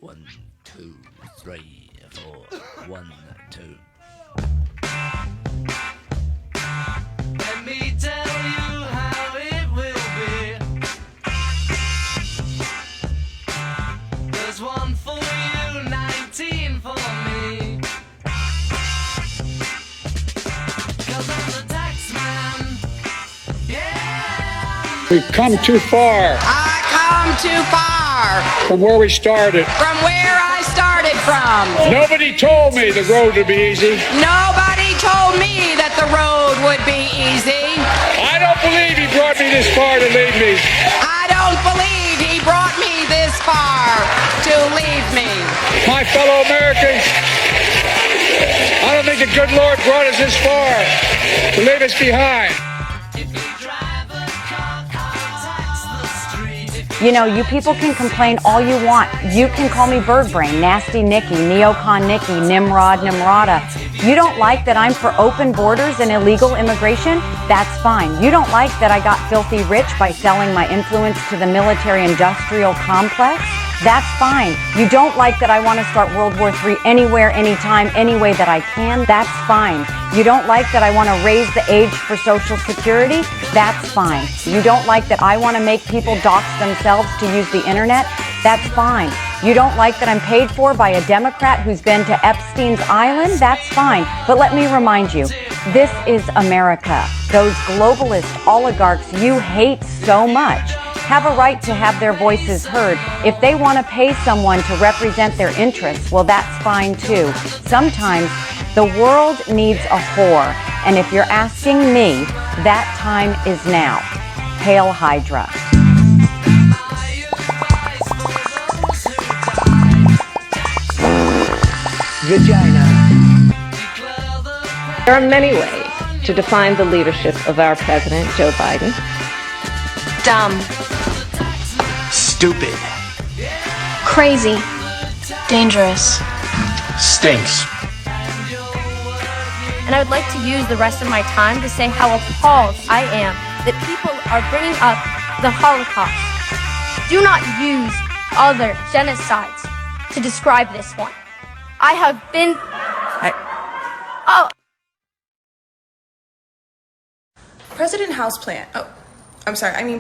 1, 2, 3, 4. 1, 2. Let me tell you how it will be. There's 1 for you, 19 for me. 'Cause I'm the tax man. Yeah. We've come too far. I come too far From where we started. from where I started from. Nobody told me the road would be easy. Nobody told me that the road would be easy. I don't believe he brought me this far to leave me. I don't believe he brought me this far to leave me. My fellow Americans, I don't think the good Lord brought us this far to leave us behind. If you drive a car, I'll tax the street. You know, you people can complain all you want. You can call me Bird Brain, Nasty Nikki, Neocon Nikki, Nimrod, Nimrata. You don't like that I'm for open borders and illegal immigration? That's fine. You don't like that I got filthy rich by selling my influence to the military-industrial complex? That's fine. You don't like that I want to start World War III anywhere, anytime, any way that I can? That's fine. You don't like that I want to raise the age for Social Security? That's fine. You don't like that I want to make people dox themselves to use the internet? That's fine. You don't like that I'm paid for by a Democrat who's been to Epstein's Island? That's fine. But let me remind you, this is America. Those globalist oligarchs you hate so much have a right to have their voices heard. If they want to pay someone to represent their interests, well, that's fine too. Sometimes the world needs a whore. And if you're asking me, that time is now. Hail Hydra. Vagina. There are many ways to define the leadership of our president, Joe Biden. Dumb. Stupid. Crazy. Dangerous. Stinks. And I would like to use the rest of my time to say how appalled I am that people are bringing up the Holocaust. Do not use other genocides to describe this one. I have been... President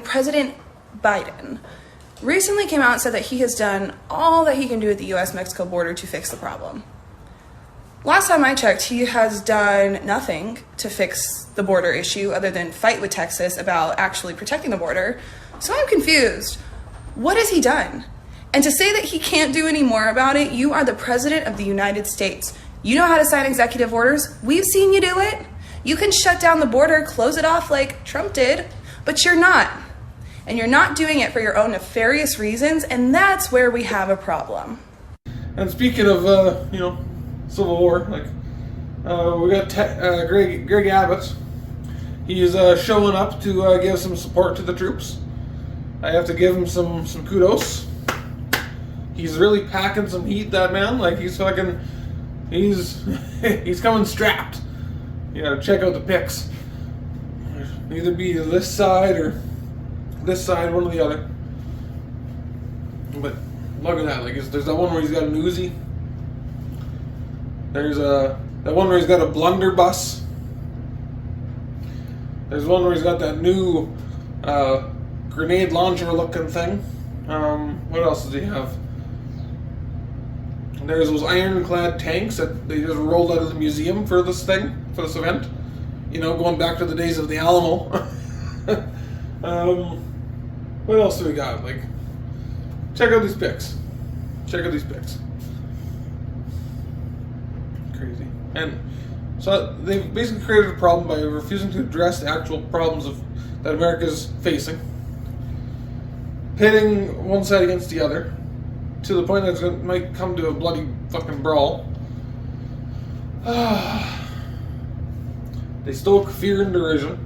President Biden recently came out and said that he has done all that he can do at the U.S.-Mexico border to fix the problem. Last time I checked, he has done nothing to fix the border issue other than fight with Texas about actually protecting the border. So I'm confused. What has he done? And to say that he can't do any more about it, you are the president of the United States. You know how to sign executive orders. We've seen you do it. You can shut down the border, close it off like Trump did, but you're not. And you're not doing it for your own nefarious reasons, and that's where we have a problem. And speaking of, Civil War, we got Greg Abbott. He's showing up to give some support to the troops. I have to give him some kudos. He's really packing some heat, that man. He's coming strapped. You know, check out the pics. Either be this side or this side, one or the other. But look at that. There's that one where he's got an Uzi. There's that one where he's got a blunderbuss. There's one where he's got that new grenade launcher looking thing. What else does he have? There's those ironclad tanks that they just rolled out of the museum for this event. You know, going back to the days of the Alamo. What else do we got? Check out these pics. Crazy. And so they've basically created a problem by refusing to address the actual problems that America's facing. Pitting one side against the other, to the point that it might come to a bloody fucking brawl. They stoke fear and derision.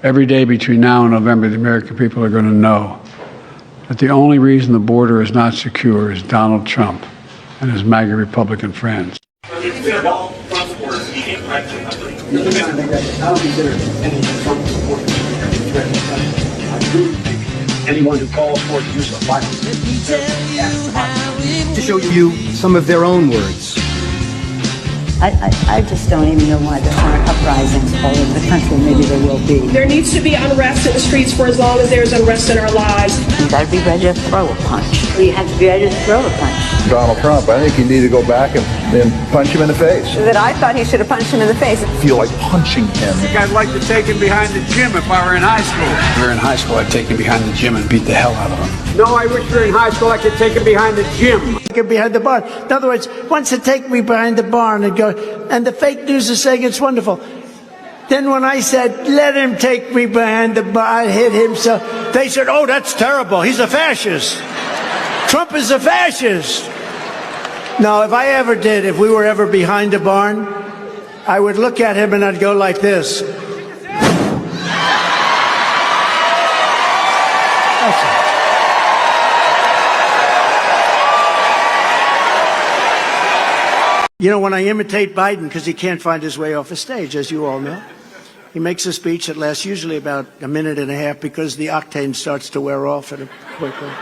Every day between now and November, the American people are going to know that the only reason the border is not secure is Donald Trump and his MAGA Republican friends. I don't consider any Trump support. anyone who calls for the use of violence. To show you some of their own words. I just don't even know why there aren't uprisings all over the country. Maybe there will be. There needs to be unrest in the streets for as long as there's unrest in our lives. You gotta be ready to throw a punch. You have to be ready to throw a punch. Donald Trump, I think you need to go back and punch him in the face. That I thought he should have punched him in the face. I feel like punching him. I think I'd like to take him behind the gym if I were in high school. If we were in high school, I'd take him behind the gym and beat the hell out of him. No, I wish we were in high school, I could take him behind the gym. Take him behind the barn. In other words, once they take me behind the barn and go, and the fake news is saying it's wonderful. Then when I said, let him take me behind the barn, hit him, so they said, oh, that's terrible. He's a fascist. Trump is a fascist. No, if we were ever behind a barn, I would look at him and I'd go like this. You know, when I imitate Biden, because he can't find his way off a stage, as you all know, he makes a speech that lasts usually about a minute and a half because the octane starts to wear off at a quick rate.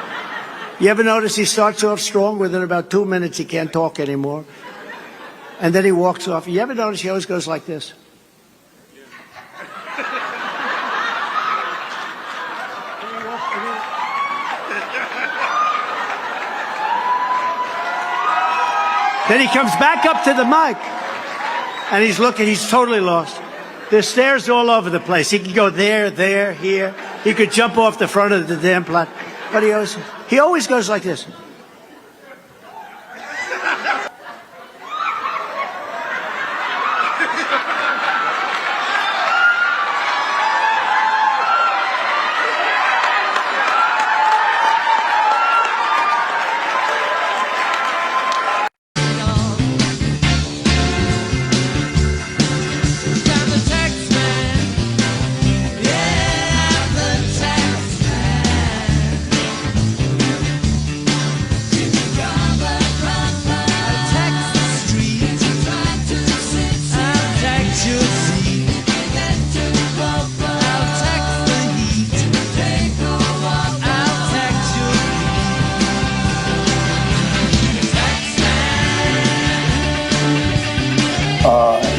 You ever notice he starts off strong? Within about 2 minutes, he can't talk anymore. And then he walks off. You ever notice he always goes like this? Then he comes back up to the mic, and he's looking, he's totally lost. There's stairs all over the place. He could go there, here. He could jump off the front of the damn plot. But he always goes like this.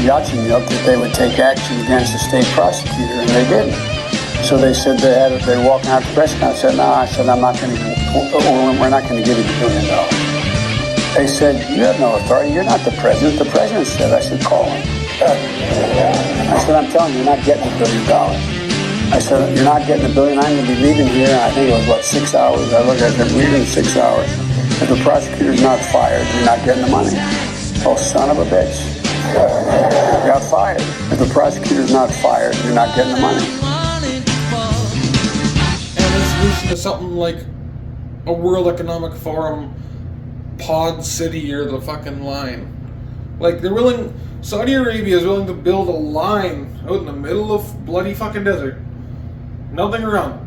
Yeltsin that they would take action against the state prosecutor, and they didn't. So they said they were walking out the press conference. I said, no, I'm not going to. We're not going to give you $1 billion. They said, you have no authority. You're not the president. The president said. I said, call him. I said, I'm telling you, you're not getting $1 billion. I said, you're not getting $1 billion. I'm going to be leaving here. And I think it was 6 hours. I looked at them leaving 6 hours. If the prosecutor's not fired, you're not getting the money. Oh, son of a bitch. Got fired. If the prosecutor's not fired, you're not getting the money. And the solution to something like a World Economic Forum pod city or the fucking line. Like, Saudi Arabia is willing to build a line out in the middle of bloody fucking desert. Nothing around.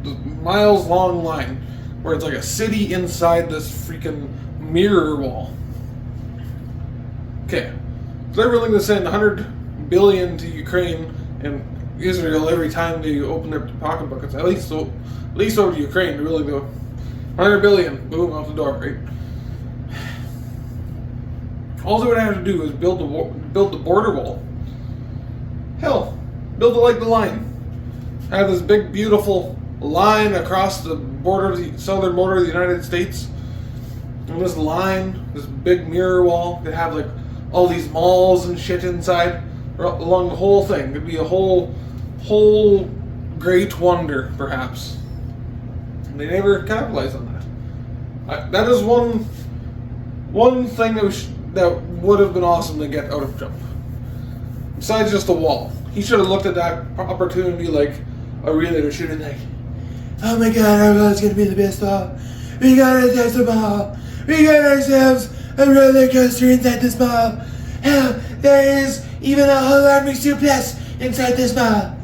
This miles long line where it's like a city inside this freaking mirror wall. Okay. So they're willing to send $100 billion to Ukraine and Israel every time they open their pocketbooks. At least over to Ukraine, they're willing to $100 billion, boom, out the door, right? All they would have to do is build the border wall. Hell, build it like the line. Have this big, beautiful line across the border, the southern border of the United States. And this line, this big mirror wall, could have like all these malls and shit inside along the whole thing. It'd be a whole great wonder, perhaps. And they never capitalized on that. That is one thing that would have been awesome to get out of Trump. Besides just the wall. He should have looked at that opportunity like a real leader should have been like, oh my god, everyone's gonna be the best wall. We got ourselves a mall. We got ourselves a roller coaster inside this mall. Hell, there is even a whole army suplex inside this mall.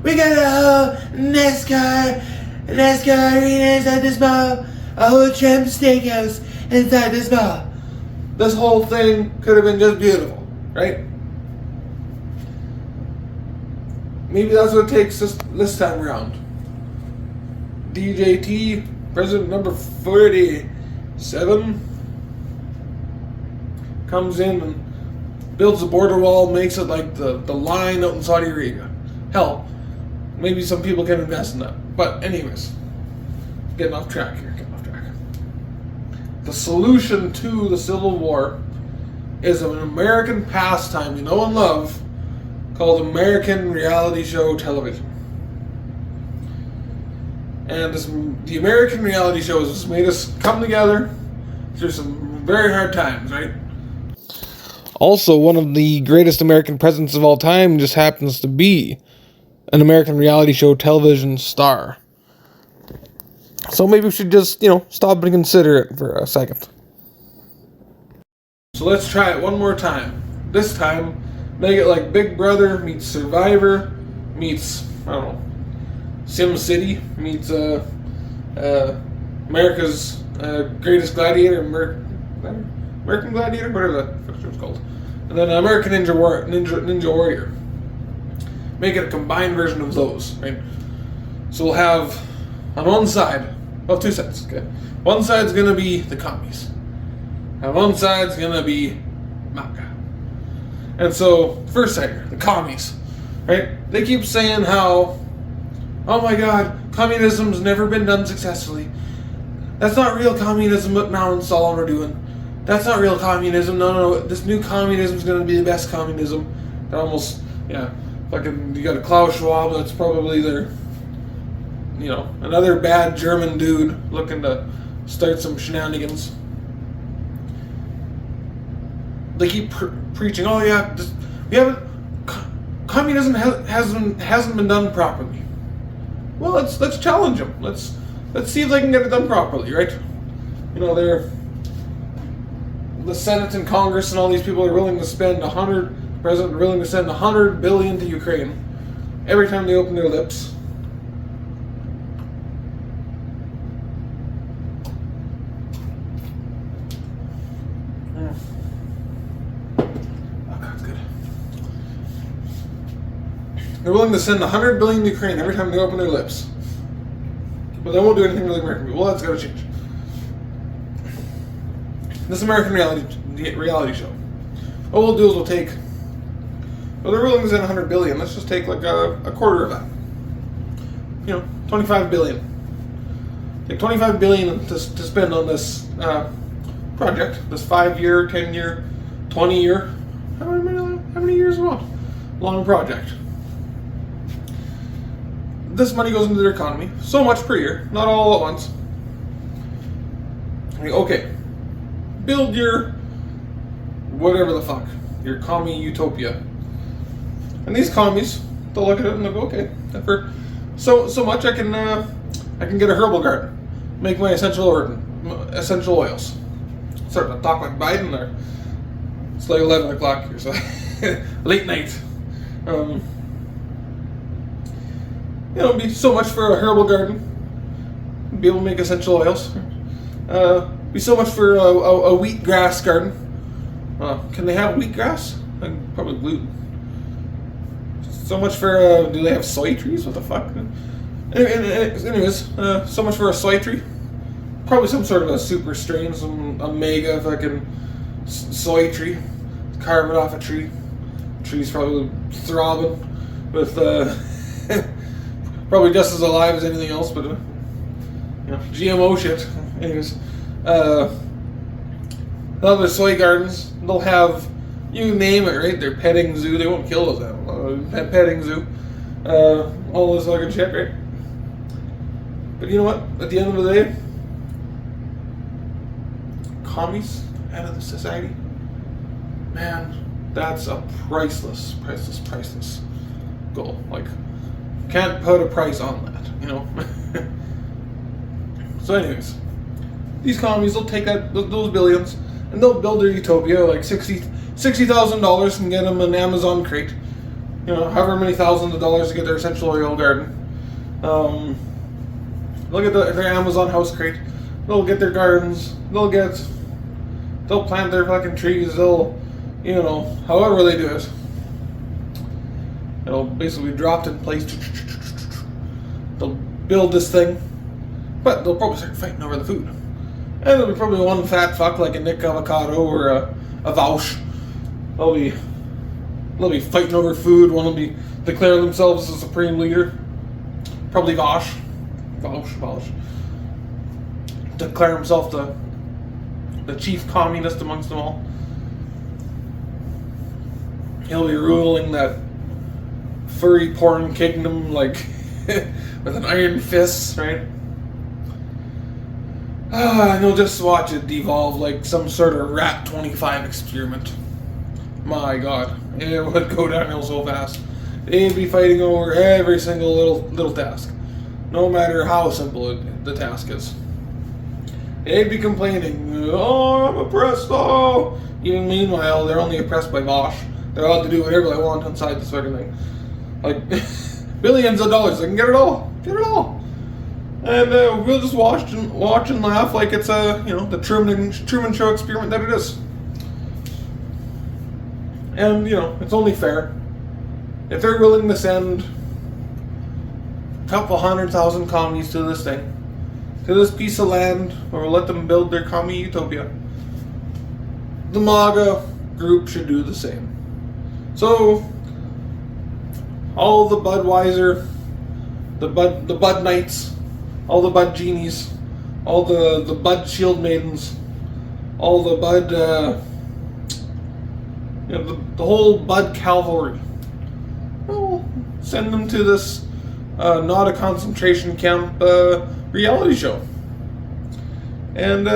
We got a whole NASCAR arena inside this mall. A whole Trump steakhouse inside this mall. This whole thing could have been just beautiful, right? Maybe that's what it takes this time around. DJT, president number 47, comes in and builds a border wall, makes it like the line out in Saudi Arabia. Hell, maybe some people can invest in that. But anyways, getting off track here. The solution to the Civil War is an American pastime we know and love called American reality show television. And the American reality shows has made us come together through some very hard times, right? Also, one of the greatest American presidents of all time just happens to be an American reality show television star. So maybe we should just, stop and consider it for a second. So let's try it one more time. This time, make it like Big Brother meets Survivor meets, I don't know, Sim City meets America's Greatest Gladiator, American Gladiator, whatever that was called, and then American Ninja Warrior. Make it a combined version of those, right? So we'll have on one side, well, two sides, okay? One side's gonna be the commies, and one side's gonna be MAGA. And so, first side, the commies, right? They keep saying how, oh my God, communism's never been done successfully. That's not real communism what Mao and Stalin are doing. That's not real communism. No. This new communism is going to be the best communism. They're almost, fucking, you got a Klaus Schwab, that's probably their, another bad German dude looking to start some shenanigans. They keep preaching, oh yeah, communism hasn't been done properly. Well, let's challenge them. Let's see if they can get it done properly, right? The Senate and Congress and all these people are willing to spend the president willing to send $100 billion to Ukraine every time they open their lips. They're willing to send $100 billion to Ukraine every time they open their lips. But they won't do anything to the American people. Well, that's got to change. This American reality show. What we'll do is they're willing to send $100 billion. Let's just take like a quarter of that. $25 billion. Take $25 billion to spend on this project. This 5-year, 10-year, 20-year, how many years we want? Long project. This money goes into their economy. So much per year, not all at once. Okay, build your whatever the fuck, your commie utopia. And these commies, they'll look at it and they'll go, okay, for so much I can get a herbal garden, make my essential oils. Starting to talk like Biden there. It's like 11 o'clock here, so late night. It'll be so much for a herbal garden. Be able to make essential oils. Be so much for a wheatgrass garden. Can they have wheatgrass? Probably gluten. So much for, do they have soy trees? What the fuck? Anyways, so much for a soy tree. Probably some sort of a super strain, a mega fucking soy tree. Carve it off a tree. Tree's probably throbbing with, probably just as alive as anything else, but GMO shit. Anyways, other soy gardens, they'll have, you name it, right? Their petting zoo. They won't kill those animals. Petting zoo, all this fucking shit, right? But you know what? At the end of the day, commies out of the society, man, that's a priceless goal. Like, can't put a price on that, So anyways, these commies, they'll take those billions and they'll build their utopia. Like $60,000 can get them an Amazon crate. However many thousands of dollars to get their essential oil garden. They'll get their Amazon house crate. They'll get their gardens. They'll plant their fucking trees. They'll, however they do it. It'll basically be dropped in place. They'll build this thing. But they'll probably start fighting over the food. And there'll be probably one fat fuck like a Nick Avocado or a Vaush. They'll be fighting over food. One will be declare themselves as a supreme leader. Probably Vaush. Declare himself the chief communist amongst them all. He'll be ruling that furry porn kingdom like with an iron fist, right? And you'll just watch it devolve like some sort of Rat 25 experiment. My God, it would go downhill so fast. They'd be fighting over every single little task, no matter how simple the task is. They'd be complaining, "Oh, I'm oppressed, oh!" Even meanwhile, they're only oppressed by Bosch. They're allowed to do whatever they want inside this fucking thing. Like, billions of dollars, they can get it all. And we'll just watch and laugh like it's the Truman Show experiment that it is. And, it's only fair. If they're willing to send a couple 100,000 commies to this thing, to this piece of land, or let them build their commie utopia, the MAGA group should do the same. So, all the Budweiser, the Bud Knights, all the Bud Genies, all the Bud Shield Maidens, all the Bud, the whole Bud Cavalry. We'll send them to this not a concentration camp reality show. And,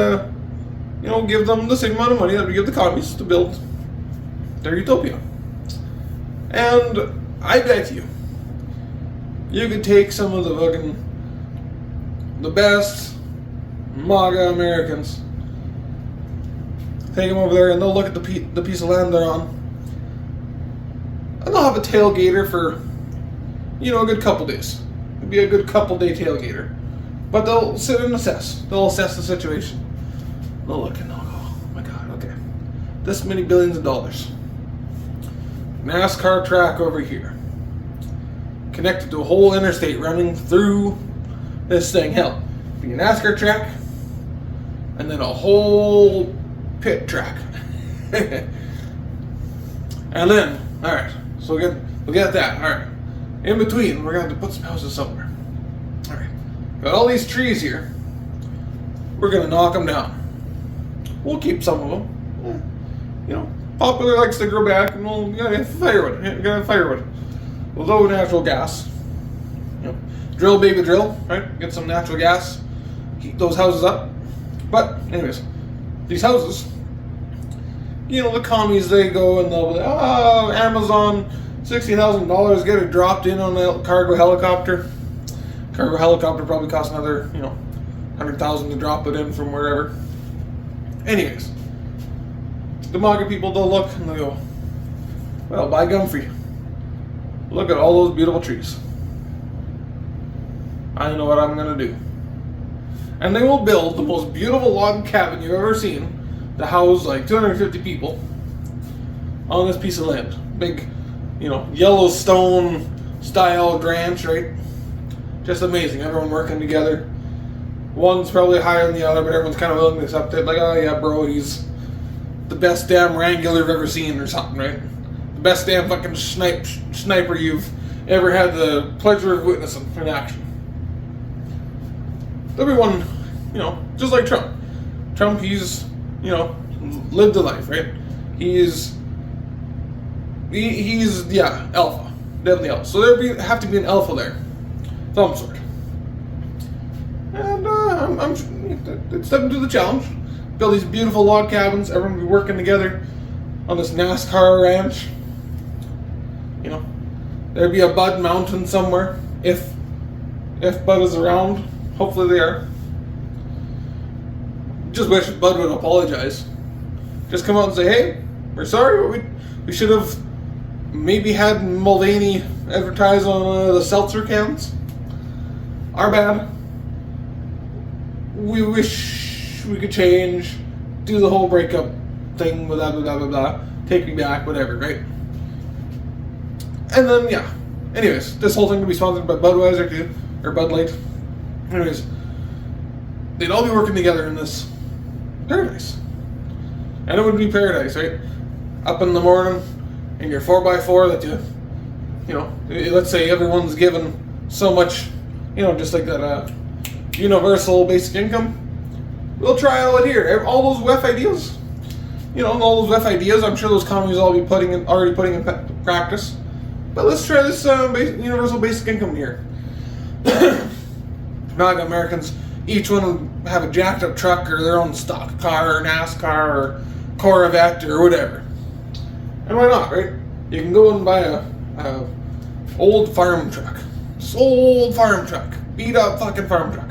give them the same amount of money that we give the communists to build their utopia. And I bet you could take some of the best MAGA Americans, take them over there, and they'll look at the piece of land they're on, and they'll have a tailgater for, a good couple days. It'd be a good couple day tailgater. But they'll sit and assess. They'll assess the situation. They'll look and they'll go, "Oh my God, okay. This many billions of dollars. NASCAR track over here. Connected to a whole interstate running through this thing. Hell, be a NASCAR track and then a whole pit track." And then, alright, so we'll get that. Alright. In between, we're going to have to put some houses somewhere. Alright. Got all these trees here. We're going to knock them down. We'll keep some of them. Popular likes to grow back, and we'll get firewood. We'll go with natural gas. Drill, baby, drill, right? Get some natural gas. Heat those houses up. But, anyways, these houses, the commies, they go and they'll be like, "Oh, Amazon, $60,000, get it dropped in on a cargo helicopter." Cargo helicopter probably costs another, $100,000 to drop it in from wherever. Anyways, the MAGA people, they'll look and they'll go, "Well, by gum for you. Look at all those beautiful trees. I know what I'm going to do." And they will build the most beautiful log cabin you've ever seen to house like 250 people on this piece of land. Big, Yellowstone style ranch, right? Just amazing. Everyone working together. One's probably higher than the other, but everyone's kind of willing to accept it. Like, "Oh yeah, bro, he's the best damn wrangler you've ever seen," or something, right? The best damn fucking sniper you've ever had the pleasure of witnessing in action. Everyone, just like Trump. Trump, he's, lived a life, right? He's alpha. Definitely alpha. So there have to be an alpha there. Some sort. And I'm stepping to the challenge. Build these beautiful log cabins. Everyone will be working together on this NASCAR ranch. There'd be a Bud Mountain somewhere if Bud is around. Hopefully they are. Just wish Bud would apologize. Just come out and say, "Hey, we're sorry. We should have maybe had Mulvaney advertise on the seltzer cans. Our bad. We wish we could change. Do the whole breakup thing, blah, blah, blah, blah, blah. Take me back, whatever, right?" And then, Anyways, this whole thing will be sponsored by Budweiser, too. Or Bud Light. Anyways, they'd all be working together in this paradise. And it would be paradise, right? Up in the morning in your 4x4 that you know, let's say everyone's given so much, you know, just like that universal basic income. We'll try all it here. All those WEF ideas, you know, all those WEF ideas, I'm sure those communists will all be already putting in practice. But let's try this universal basic income here. MAGA Americans, each one have a jacked up truck or their own stock car or NASCAR or Corvette or whatever. And why not, right? You can go and buy a old farm truck. Just old farm truck. Beat up fucking farm truck.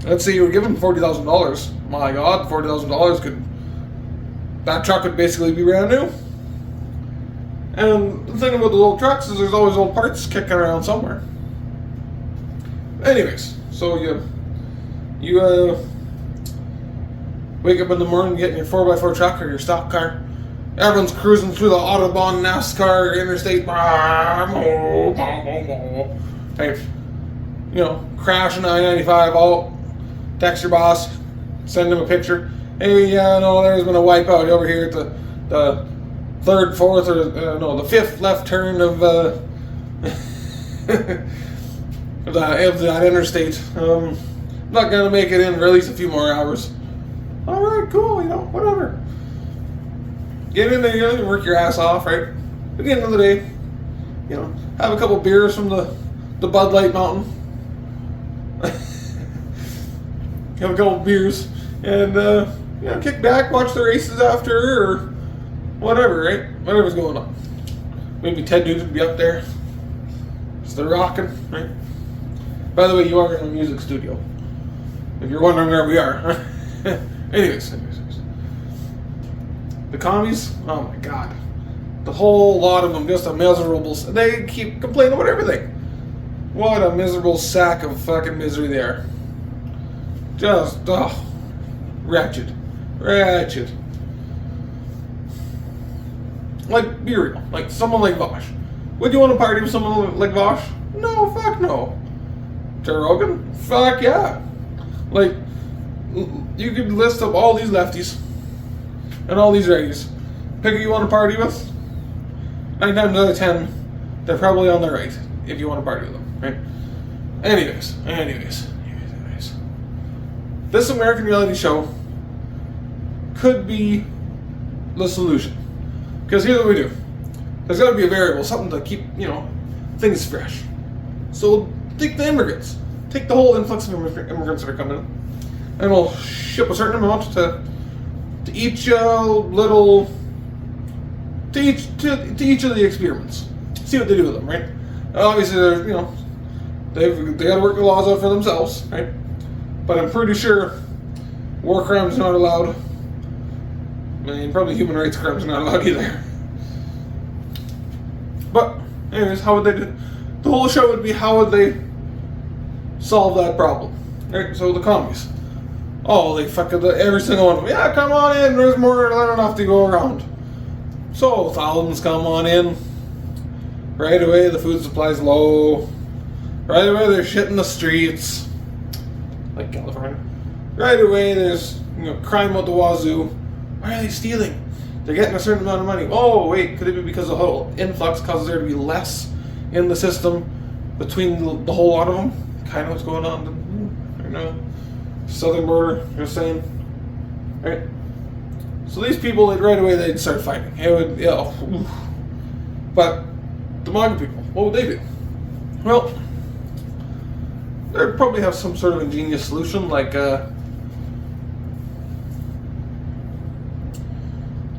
Let's say you were given $40,000. My God, $40,000 that truck would basically be brand new. And the thing about those old trucks is there's always old parts kicking around somewhere. Anyways, so you wake up in the morning, get in your 4x4 truck or your stock car. Everyone's cruising through the Autobahn, NASCAR, interstate. Hey, you know, crashing I-95. All text your boss, send him a picture. Hey, no, there's been a wipeout over here at the third, fourth, or the fifth left turn of that interstate. Not gonna make it in for at least a few more hours. All right, cool. You know, whatever. Get in there, you know, work your ass off, right? At the end of the day, you know, have a couple beers from the Bud Light Mountain. Have a couple beers and you know, kick back, watch the races after, or whatever, right? Whatever's going on. Maybe Ted Nugent would be up there, just rocking, right? By the way, you are in a music studio. If you're wondering where we are. Anyways. The commies, oh my God. The whole lot of them, just a miserable, they keep complaining about everything. What a miserable sack of fucking misery they are. Just, wretched. Like, be real. Like, someone like Vosh. Would you want to party with someone like Vosh? No, fuck no. Joe Rogan? Fuck yeah. Like, you could list up all these lefties and all these righties. Pick who you want to party with. 9 times out of 10, they're probably on the right if you want to party with them, right? Anyways. This American reality show could be the solution. Because here's what we do. There's got to be a variable, something to keep, you know, things fresh. So take the immigrants. Take the whole influx of immigrants that are coming in. And we'll ship a certain amount to each little, to each of the experiments. See what they do with them, right? Obviously, they're, you know, they got to work the laws out for themselves, right? But I'm pretty sure war crimes are not allowed. I mean, probably human rights crimes are not allowed either. But, anyways, how would they do? The whole show would be how would they solve that problem, right? So the commies. Oh, they fucking every single one of them. Yeah, come on in. There's more than enough to go around. So thousands come on in. Right away, the food supply's low. Right away, there's shit in the streets, like California. Right away, there's, you know, crime out the wazoo. Why are they stealing? They're getting a certain amount of money. Oh wait, could it be because the whole influx causes there to be less in the system between the whole lot of them? Kind of what's going on. You know. Southern border, you're saying, right? So these people, right away, they'd start fighting. It would, yeah. But the MAGA people, what would they do? Well, they'd probably have some sort of ingenious solution, like,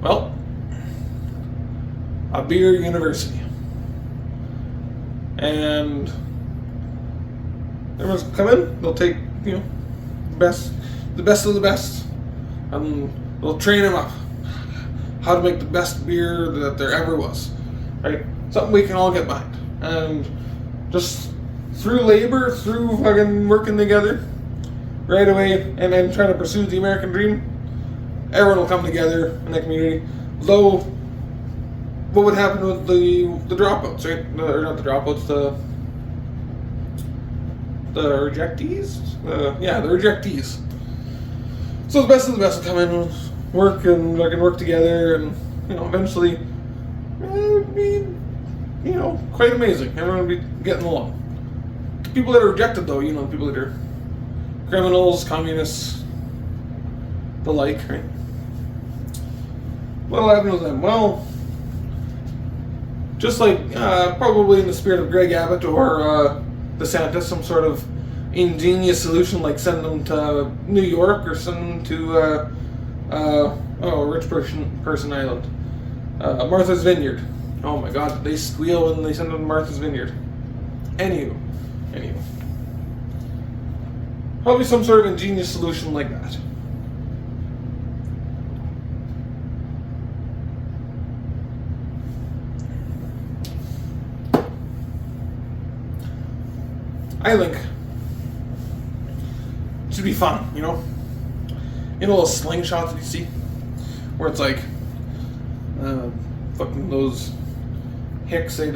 well, a beer university, and everyone's come in. They'll take, you know, the best of the best, and they'll train them up how to make the best beer that there ever was, right? Something we can all get behind, and just through labor, through fucking working together, right away, and then trying to pursue the American dream, everyone will come together in the community. Though, what would happen with the dropouts, right? Or not the dropouts, the the rejectees. The rejectees. So the best of the best will come in and work, and they can work together, and eventually, it'd be quite amazing. Everyone will be getting along. The people that are rejected, though, the people that are criminals, communists, the like, right? What'll happen to them? Well, just like probably in the spirit of Greg Abbott or DeSantis, some sort of ingenious solution, like send them to New York or send them to a rich person island, Martha's Vineyard. Oh my God, they squeal when they send them to Martha's Vineyard. Anywho, probably some sort of ingenious solution like that. I think it should be fun, little slingshots that you see, where it's like, fucking those hicks, they'd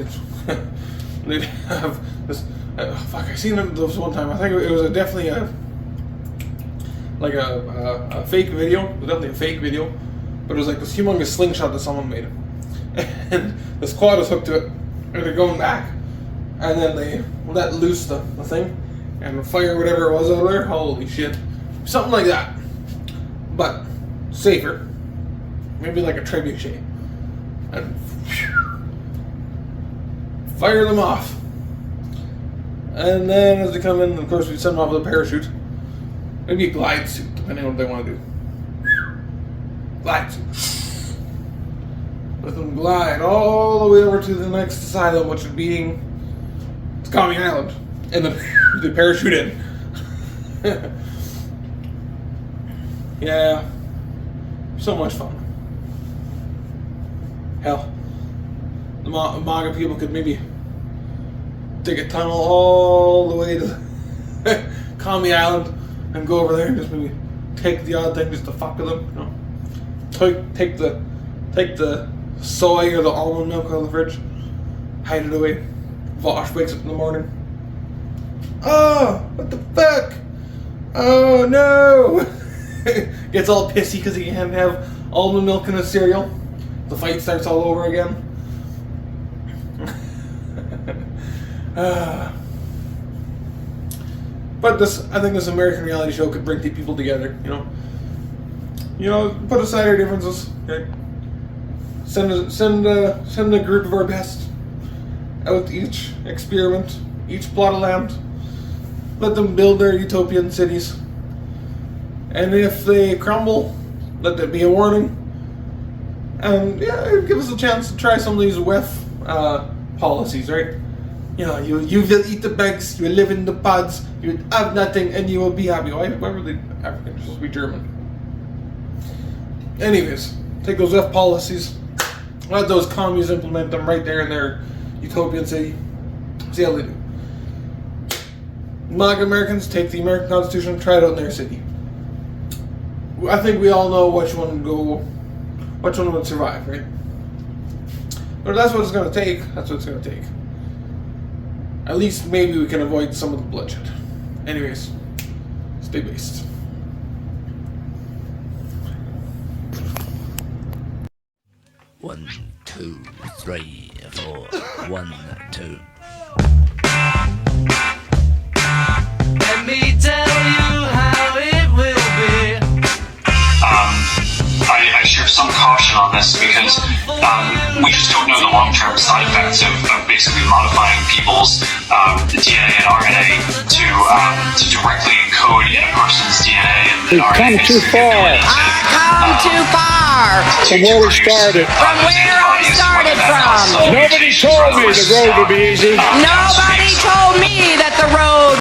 have this, I seen those one time. I think it was definitely a fake video. It was definitely a fake video, but it was like this humongous slingshot that someone made, and this quad was hooked to it, and they're going back. And then they let loose the thing and fire whatever it was over there. Holy shit. Something like that. But safer. Maybe like a trebuchet. And fire them off. And then as they come in, of course, we send them off with a parachute. Maybe a glide suit, depending on what they want to do. Glide suit. Let them glide all the way over to the next asylum, which would be Commie Island, and then they parachute in. Yeah, so much fun. Hell, the MAGA people could maybe dig a tunnel all the way to Commie Island and go over there and just maybe take the odd thing just to fuck with them. Take the soy or the almond milk out of the fridge, hide it away. Vosh wakes up in the morning. Oh, what the fuck? Oh no! Gets all pissy because he can't have almond milk in his cereal. The fight starts all over again. But I think this American reality show could bring people together. Put aside our differences. Okay? Send a group of our best out each experiment, each plot of land. Let them build their utopian cities. And if they crumble, let that be a warning. And give us a chance to try some of these WEF policies, right? You will eat the bugs, you will live in the pods, you will have nothing, and you will be happy. Why were they African? They're supposed to be German. Anyways, take those WEF policies, let those commies implement them right there in their utopian city. See how they do. MAGA Americans take the American Constitution, try it out in their city. I think we all know which one would survive, right? But if that's what it's going to take, that's what it's going to take. At least maybe we can avoid some of the bloodshed. Anyways, stay based. One, 2, 3, 4. 1, 2. Let me tell you how it will be. I share some caution on this because we just don't know the long-term side effects of basically modifying people's DNA and RNA to directly encode in a person's DNA and We've come too far. I've come too far. From where we started. From where I started from. Nobody told me the road would be easy. Nobody told me that the road